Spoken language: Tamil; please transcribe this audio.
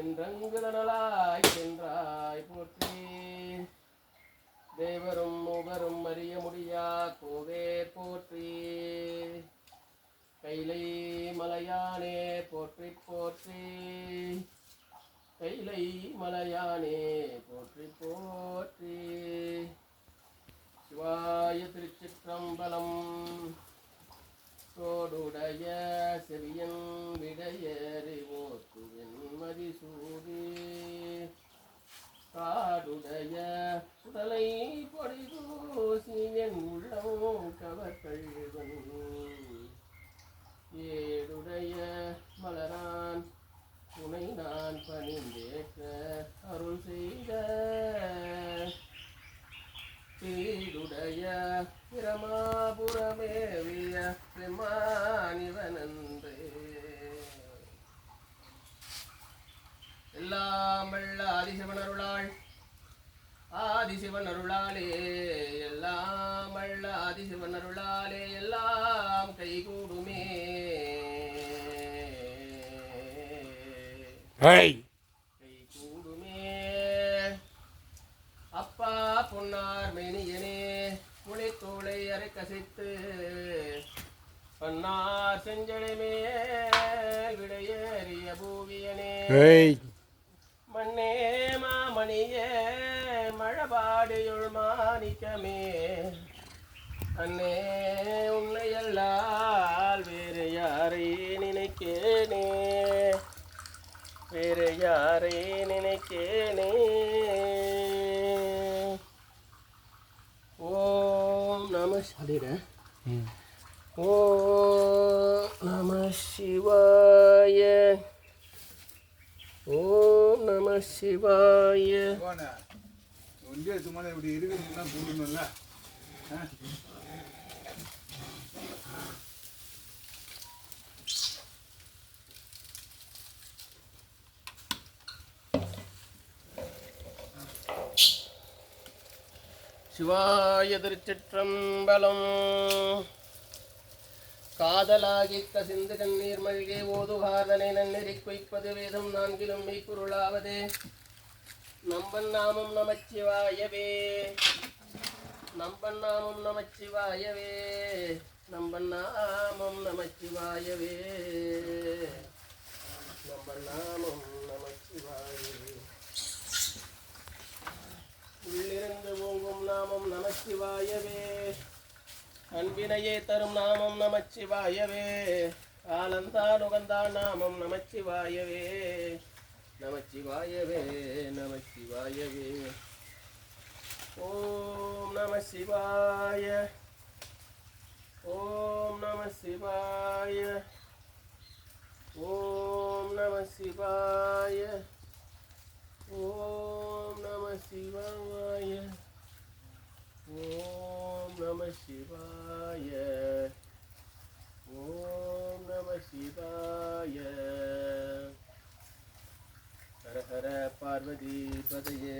என்றங்குதலாய் சென்றாய் போற்றி தேவரும் மூவரும் அறிய முடியா கோவே போற்றி கைலை மலையானே போற்றி போற்றி கைலை மலையானே போற்றி போற்றி சிவாய திருச்சிற்றம்பலம் தோடுடைய செவியன் விடையறி ஓத்துவின் மதிசூடி காடுடைய உடலை பொடிதூசியன் உள்ளம் கவர்கள்வன் ஏடுடைய மலரான் துணை நான் பணிந்தேற்ற அருள் செய்த சீடுடைய பிரமாபுரமேவிய பெருமானிவனன்றே எல்லாம் வல்ல ஆதிசிவன் அருளாள் ஆதிசிவன் அருளாலே எல்லாம் வல்ல ஆதிசிவன் அருளாலே எல்லாம் கைகூடுமே கைகூடுமே அப்பா பொன்னார் மேனியனே புலித்தோளை அரை கசித்து பன்னார் செஞ்சடை மேல் விடையேறிய பூவியனே மண்ணே மாமணியே மழபாடியுள் மாணிக்கமே அண்ணே உன்னையல்லால் வேறு யாரை நினைக்கேனே வேறு யாரை நினைக்கேனே ஓம் நம ஓம் நம சிவாய ஓம் நம சிவாய ஒன்றே சும்மா இப்படி இருக்குதுன்னா போடணும்ல சிவாய திருச்சிற்றம்பலம் காதலாகி கசிந்து கண்ணீர் மல்கே ஓதுகாதனை நன்னெறி குய்ப்பது வேதம் நான்கிலும் மெய்ப்பொருளாவதே நம்பன் நாமம் நமச்சிவாயவே நம்பன் நாமம் நமச்சிவாயவே நம்பன் நாமம் நமச்சிவாயவே நம்பன் நாமம் நமச்சிவாயவே உள்ளிருந்து ஓங்கும் நாமம் நமச்சிவாயவே அன்பினையே தரும் நாமம் நமச்சிவாயவே ஆனந்தான் உகந்தான் நாமம் நமச்சிவாயவே நமச்சிவாயவே நமச்சிவாயவே ஓம் நம சிவாய ஓம் நம சிவாய ஓம் நம சிவாய ஓம் நம சிவாய ஓம் நம சிவாய ஓம் நம சிவாய ஹர ஹர பார்வதி பதையே